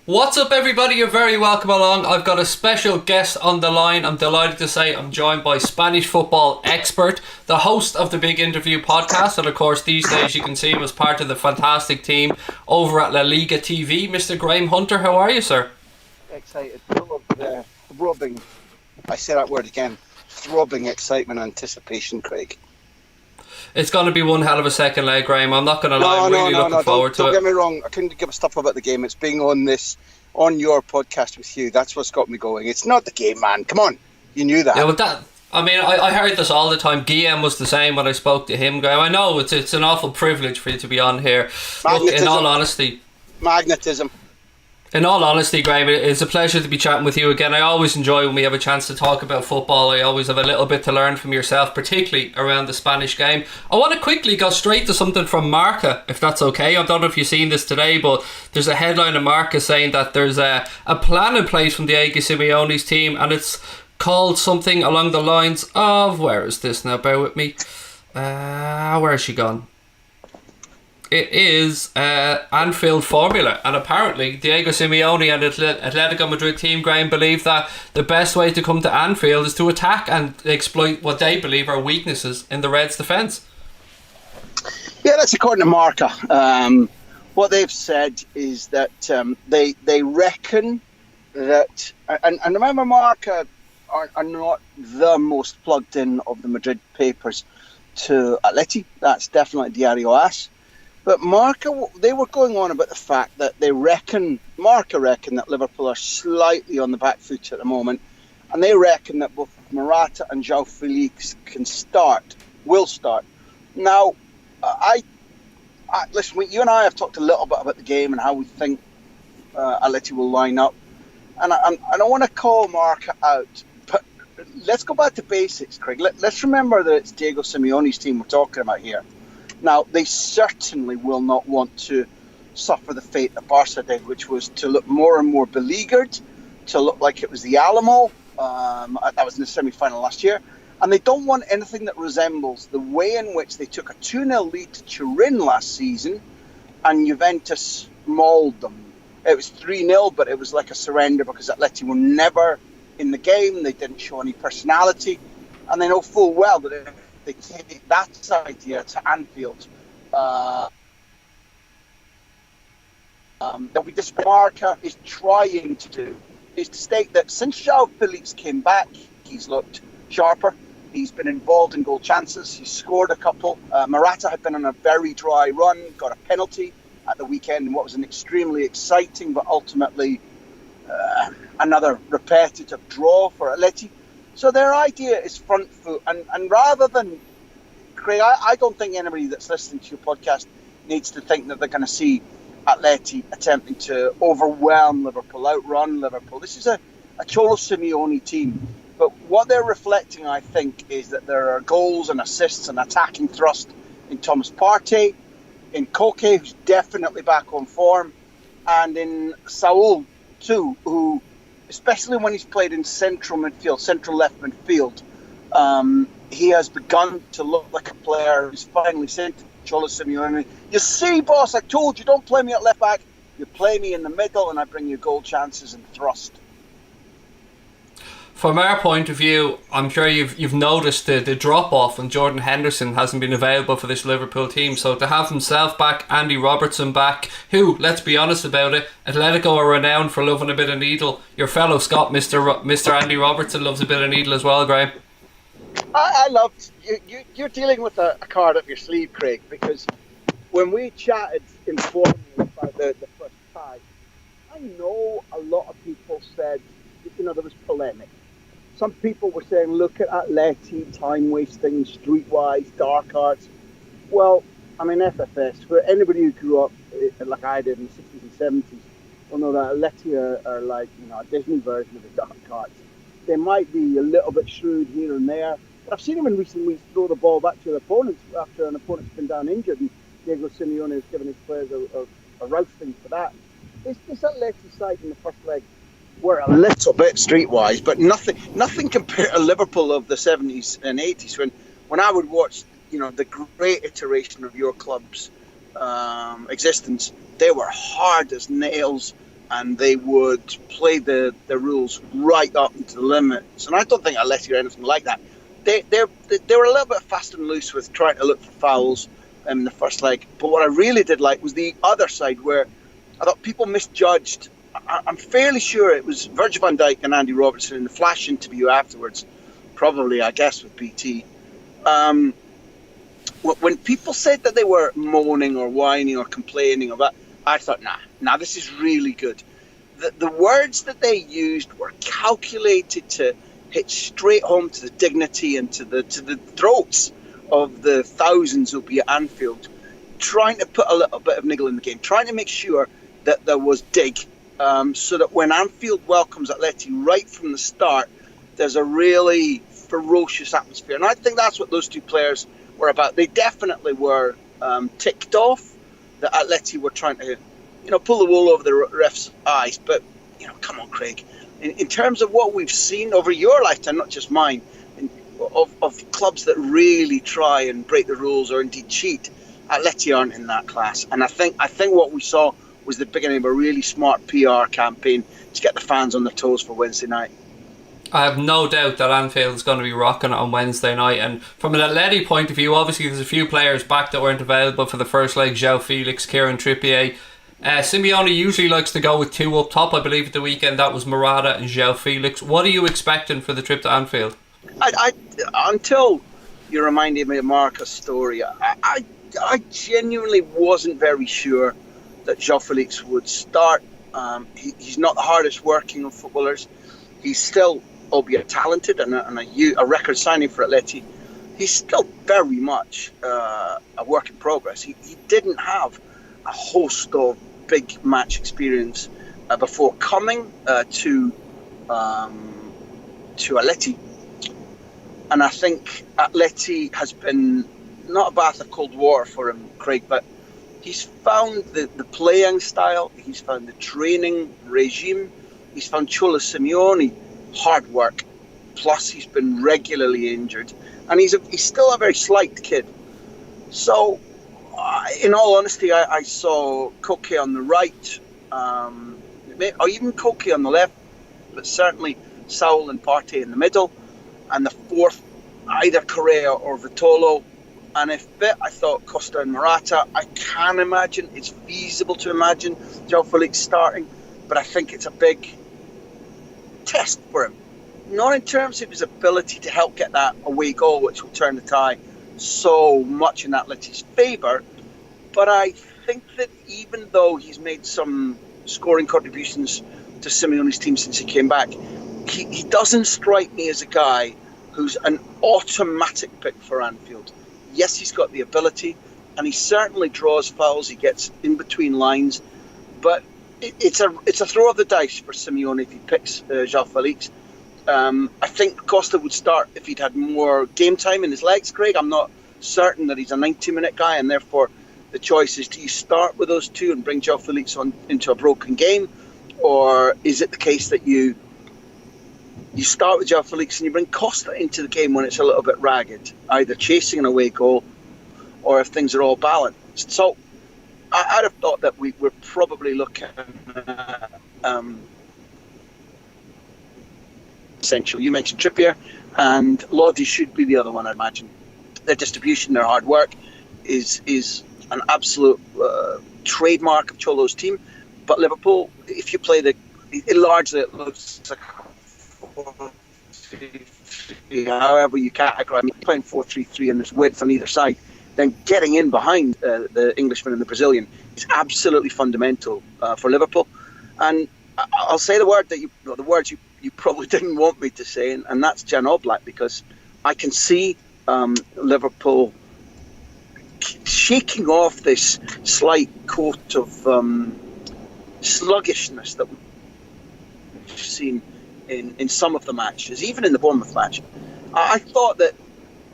What's up, everybody? You're very welcome along. I've got a special guest on the line. I'm delighted to say I'm joined by Spanish football expert, the host of the Big Interview podcast, and of course these days you can see him as part of the fantastic team over at La Liga TV, Mr. Graham Hunter. How are you, sir? Excited, full of throbbing. I say that word again. Throbbing excitement, anticipation, Craig. It's going to be one hell of a second leg, Graham. I'm not going to lie. I'm really looking forward to it. Don't get me wrong. I couldn't give a stuff about the game. It's being on your podcast with you. That's what's got me going. It's not the game, man. Come on. You knew that. Yeah, but I heard this all the time. Guillem was the same when I spoke to him. I know it's an awful privilege for you to be on here. Look, in all honesty. Magnetism. In all honesty, Graham, it's a pleasure to be chatting with you again. I always enjoy when we have a chance to talk about football. I always have a little bit to learn from yourself, particularly around the Spanish game. I want to quickly go straight to something from Marca, if that's okay. I don't know if you've seen this today, but there's a headline in Marca saying that there's a plan in place from Diego Simeone's team, and it's called something along the lines of... Where is this now? Bear with me. Where has she gone? It is Anfield formula, and apparently Diego Simeone and the Atletico Madrid team, Graham, believe that the best way to come to Anfield is to attack and exploit what they believe are weaknesses in the Reds' defence. Yeah, that's according to Marca. What they've said is that they reckon that, and remember, Marca are not the most plugged in of the Madrid papers to Atleti. That's definitely Diario AS. But Marca, they were going on about the fact that Marca reckon that Liverpool are slightly on the back foot at the moment, and they reckon that both Morata and João Felix will start. Now, listen, you and I have talked a little bit about the game and how we think Atleti will line up, and I don't want to call Marca out, but let's go back to basics, Craig. Let's remember that it's Diego Simeone's team we're talking about here. Now, they certainly will not want to suffer the fate that Barca did, which was to look more and more beleaguered, to look like it was the Alamo. That was in the semi-final last year. And they don't want anything that resembles the way in which they took a 2-0 lead to Turin last season and Juventus mauled them. It was 3-0, but it was like a surrender because Atleti were never in the game. They didn't show any personality. And they know full well that if they take that idea to Anfield, that we just Marca is trying to do is to state that since João Felix came back, he's looked sharper. He's been involved in goal chances. He's scored a couple. Morata had been on a very dry run, got a penalty at the weekend in what was an extremely exciting but ultimately another repetitive draw for Atleti. So their idea is front foot, and rather than Craig, I don't think anybody that's listening to your podcast needs to think that they're going to see Atleti attempting to overwhelm Liverpool, outrun Liverpool. This is a Cholo Simeone team, but what they're reflecting, I think, is that there are goals and assists and attacking thrust in Thomas Partey, in Koke, who's definitely back on form, and in Saul too, who, especially when he's played in central left midfield, he has begun to look like a player who's finally said to Cholo Simeone, you see, boss, I told you, don't play me at left back, you play me in the middle and I bring you goal chances and thrust. From our point of view, I'm sure you've noticed the drop-off when Jordan Henderson hasn't been available for this Liverpool team. So to have himself back, Andy Robertson back, who, let's be honest about it, Atletico are renowned for loving a bit of needle. Your fellow Scot, Mr. Andy Robertson, loves a bit of needle as well, Graham. I love you're dealing with a card up your sleeve, Craig, because when we chatted informally about the first tie, I know a lot of people said, there was polemic. Some people were saying, look at Atleti, time wasting, streetwise, dark arts. Well, I mean, FFS, for anybody who grew up like I did in the 60s and 70s, will know that Atleti are like, a Disney version of the dark arts. They might be a little bit shrewd here and there, but I've seen them in recent weeks throw the ball back to their opponents after an opponent's been down injured, and Diego Simeone has given his players a rousting for that. This Atleti side in the first leg were a little bit streetwise, but nothing compared to Liverpool of the 70s and 80s when I would watch, the great iteration of your club's existence. They were hard as nails, and they would play the rules right up to the limits. And I don't think Atleti are anything like that. They were a little bit fast and loose with trying to look for fouls in the first leg. But what I really did like was the other side, where I thought people misjudged. I'm fairly sure it was Virgil van Dijk and Andy Robertson in the flash interview afterwards, probably, I guess, with BT. When people said that they were moaning or whining or complaining or that, I thought, nah, this is really good. The words that they used were calculated to hit straight home to the dignity and to the throats of the thousands who'll be at Anfield, trying to put a little bit of niggle in the game, trying to make sure that there was dig, so that when Anfield welcomes Atleti right from the start, there's a really ferocious atmosphere. And I think that's what those two players were about. They definitely were ticked off that Atleti were trying to, pull the wool over the ref's eyes. But, come on, Craig. In terms of what we've seen over your lifetime, not just mine, of clubs that really try and break the rules or indeed cheat, Atleti aren't in that class. And I think what we saw was the beginning of a really smart PR campaign to get the fans on their toes for Wednesday night. I have no doubt that Anfield's going to be rocking it on Wednesday night. And from an Atleti point of view, obviously there's a few players back that weren't available for the first leg. João Felix, Kieran Trippier. Simeone usually likes to go with two up top. I believe at the weekend that was Morata and João Felix. What are you expecting for the trip to Anfield? I until you reminded me of Marca's story, I genuinely wasn't very sure that João Felix would start. He's not the hardest working of footballers. He's still, albeit talented and a record signing for Atleti, he's still very much a work in progress. He didn't have a host of big match experience before coming to Atleti. And I think Atleti has been not a bath of cold water for him, Craig, but he's found the playing style, he's found the training regime, he's found Cholo Simeone hard work, plus he's been regularly injured, and he's still a very slight kid. So, in all honesty, I saw Koke on the right, or even Koke on the left, but certainly Saul and Partey in the middle, and the fourth, either Correa or Vitolo. And if bit, I thought Costa and Morata. I can imagine, it's feasible to imagine João Felix starting, but I think it's a big test for him. Not in terms of his ability to help get that away goal, which will turn the tie so much in Atleti's favour, but I think that even though he's made some scoring contributions to Simeone's team since he came back, he doesn't strike me as a guy who's an automatic pick for Anfield. Yes, he's got the ability, and he certainly draws fouls. He gets in between lines, but it's a throw of the dice for Simeone if he picks João Felix. I think Costa would start if he'd had more game time in his legs, Craig. I'm not certain that he's a 90-minute guy, and therefore the choice is, do you start with those two and bring João Felix on into a broken game, or is it the case that you start with João Felix and you bring Costa into the game when it's a little bit ragged, either chasing an away goal or if things are all balanced? So I'd have thought that we're probably looking at Sancho. You mentioned Trippier, and Lodi should be the other one, I imagine. Their distribution, their hard work is an absolute trademark of Cholo's team. But Liverpool, if you play it looks like however you categorize it, playing 4-3-3 and there's width on either side, then getting in behind the Englishman and the Brazilian is absolutely fundamental for Liverpool. And I'll say the words you probably didn't want me to say, and that's Jan Oblak, because I can see Liverpool shaking off this slight coat of sluggishness that we've seen in some of the matches, even in the Bournemouth match. I thought that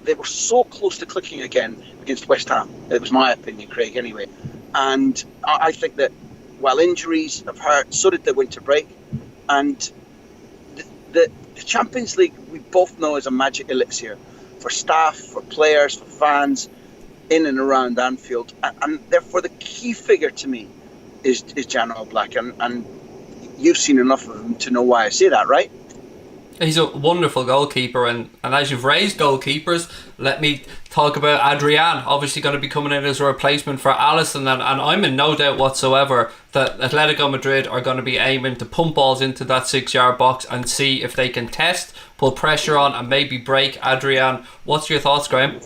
they were so close to clicking again against West Ham. It was my opinion, Craig, anyway. And I think that while injuries have hurt, so did the winter break. And the Champions League, we both know, is a magic elixir for staff, for players, for fans in and around Anfield. And therefore, the key figure to me is Jan Oblak. And you've seen enough of him to know why I say that, right? He's a wonderful goalkeeper, and as you've raised goalkeepers, let me talk about Adrian. Obviously going to be coming in as a replacement for Alisson, and I'm in no doubt whatsoever that Atletico Madrid are going to be aiming to pump balls into that 6-yard box and see if they can test, put pressure on, and maybe break Adrian. What's your thoughts, Graham?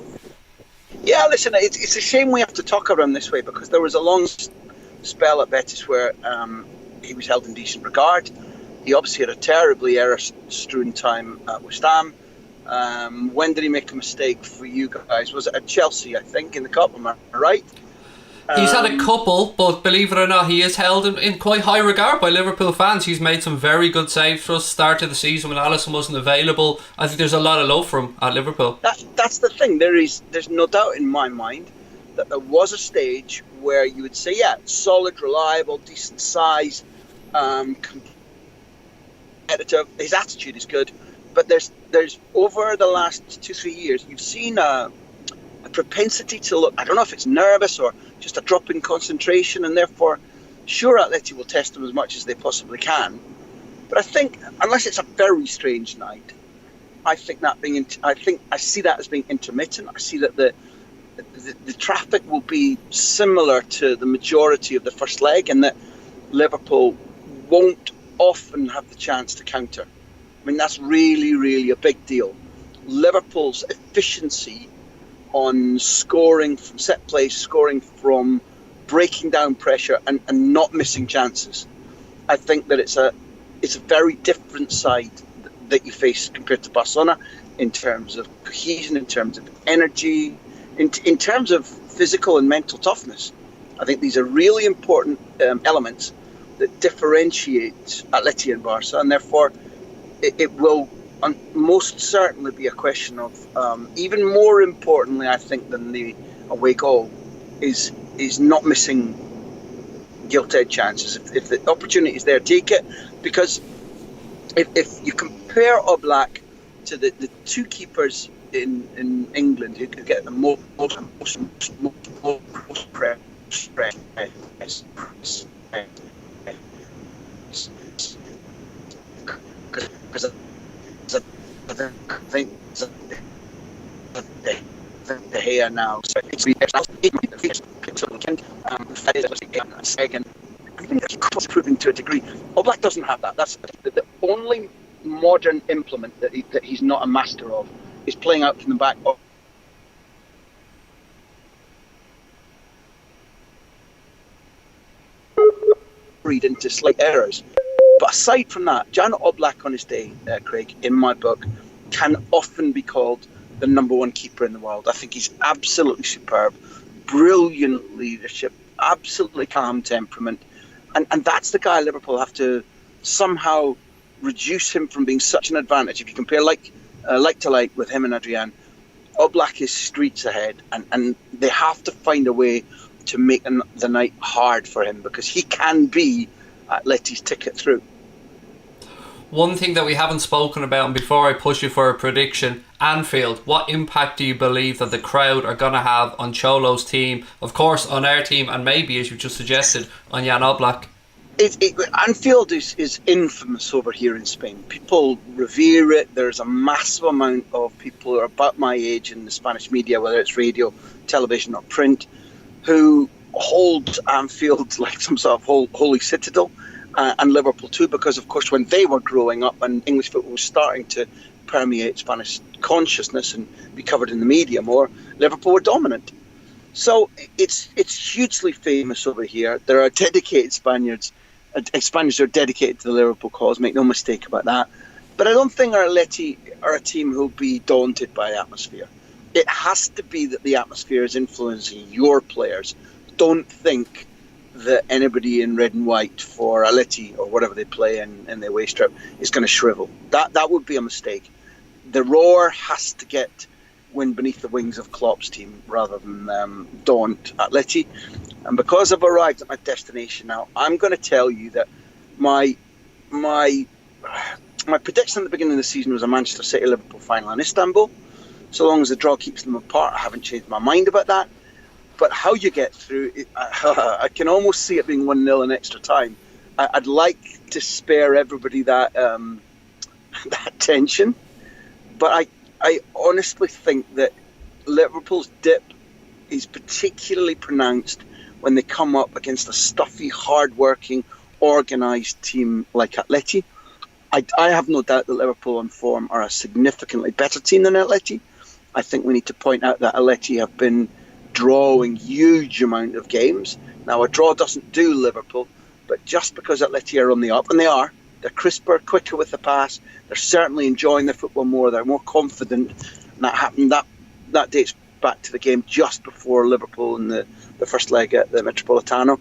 Yeah, listen, it's a shame we have to talk about him this way, because there was a long spell at Betis where he was held in decent regard. He obviously had a terribly error-strewn time at West Ham. When did he make a mistake for you guys? Was it at Chelsea, I think, in the Cup? Am I right? He's had a couple, but believe it or not, he is held in quite high regard by Liverpool fans. He's made some very good saves for us. Start of the season when Alisson wasn't available. I think there's a lot of love for him at Liverpool. That's the thing. There's no doubt in my mind that there was a stage where you would say, yeah, solid, reliable, decent size, competitive. His attitude is good, but there's over the last 2-3 years, you've seen a propensity to look. I don't know if it's nervous or just a drop in concentration, and therefore, sure, Atleti will test him as much as they possibly can. But I think, unless it's a very strange night, I see that as being intermittent. I see that the traffic will be similar to the majority of the first leg, and that Liverpool won't often have the chance to counter. I mean, that's really, really a big deal. Liverpool's efficiency on scoring from set play, scoring from breaking down pressure and not missing chances. I think that it's a very different side that you face compared to Barcelona in terms of cohesion, in terms of energy, in terms of physical and mental toughness. I think these are really important elements that differentiate Atleti and Barca, and therefore it will most certainly be a question of, even more importantly, I think, than the away goal, is not missing gilt-edged chances. If the opportunity is there, take it. Because if you compare Oblak to the two keepers in England who could get the most press, because I think the hair now. So it's I think that's cross-proving to a degree. Oblak doesn't have that. That's the only modern implement that he's not a master of is playing out from the back. Read into slight errors. But aside from that, Jan Oblak on his day, Craig, in my book, can often be called the number one keeper in the world. I think he's absolutely superb, brilliant leadership, absolutely calm temperament. And that's the guy Liverpool have to somehow reduce him from being such an advantage. If you compare like to like with him and Adrian, Oblak is streets ahead, and they have to find a way to make the night hard for him, because he can be Atleti's ticket through. One thing that we haven't spoken about, and before I push you for a prediction, Anfield, what impact do you believe that the crowd are going to have on Cholo's team, of course on our team, and maybe, as you just suggested, on Jan Oblak? Anfield is infamous over here in Spain. People revere it. There's a massive amount of people who are about my age in the Spanish media, whether it's radio, television or print, who hold Anfield like some sort of holy citadel. And Liverpool too, because of course when they were growing up and English football was starting to permeate Spanish consciousness and be covered in the media more, Liverpool were dominant. So it's hugely famous over here. There are dedicated Spaniards who are dedicated to the Liverpool cause, make no mistake about that. But I don't think our Atleti are a team who'll be daunted by the atmosphere. It has to be that the atmosphere is influencing your players. Don't think that anybody in red and white for Atleti or whatever they play in their away strip is going to shrivel. That would be a mistake. The roar has to get wind beneath the wings of Klopp's team rather than daunt Atleti. And because I've arrived at my destination now, I'm going to tell you that my prediction at the beginning of the season was a Manchester City-Liverpool final in Istanbul. So long as the draw keeps them apart, I haven't changed my mind about that. But how you get through, I can almost see it being 1-0 in extra time. I'd like to spare everybody that that tension, but I honestly think that Liverpool's dip is particularly pronounced when they come up against a stuffy, hard-working, organised team like Atleti. I have no doubt that Liverpool on form are a significantly better team than Atleti. I think we need to point out that Atleti have been drawing huge amount of games. Now, a draw doesn't do Liverpool, but just because Atleti are on the up, and they are, they're crisper, quicker with the pass, they're certainly enjoying their football more, they're more confident, and that happened, that dates back to the game just before Liverpool in the first leg at the Metropolitano.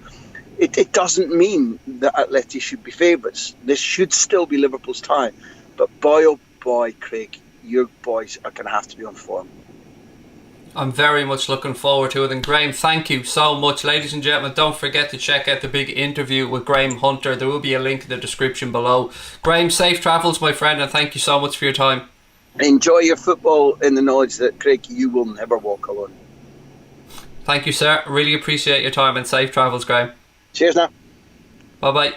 It doesn't mean that Atleti should be favourites. This should still be Liverpool's tie. But boy, oh boy, Craig, your boys are going to have to be on form. I'm very much looking forward to it. And Graham, thank you so much. Ladies and gentlemen, don't forget to check out the big interview with Graham Hunter. There will be a link in the description below. Graham, safe travels, my friend, and thank you so much for your time. Enjoy your football in the knowledge that, Craig, you will never walk alone. Thank you, sir. Really appreciate your time, and safe travels, Graham. Cheers now. Bye-bye.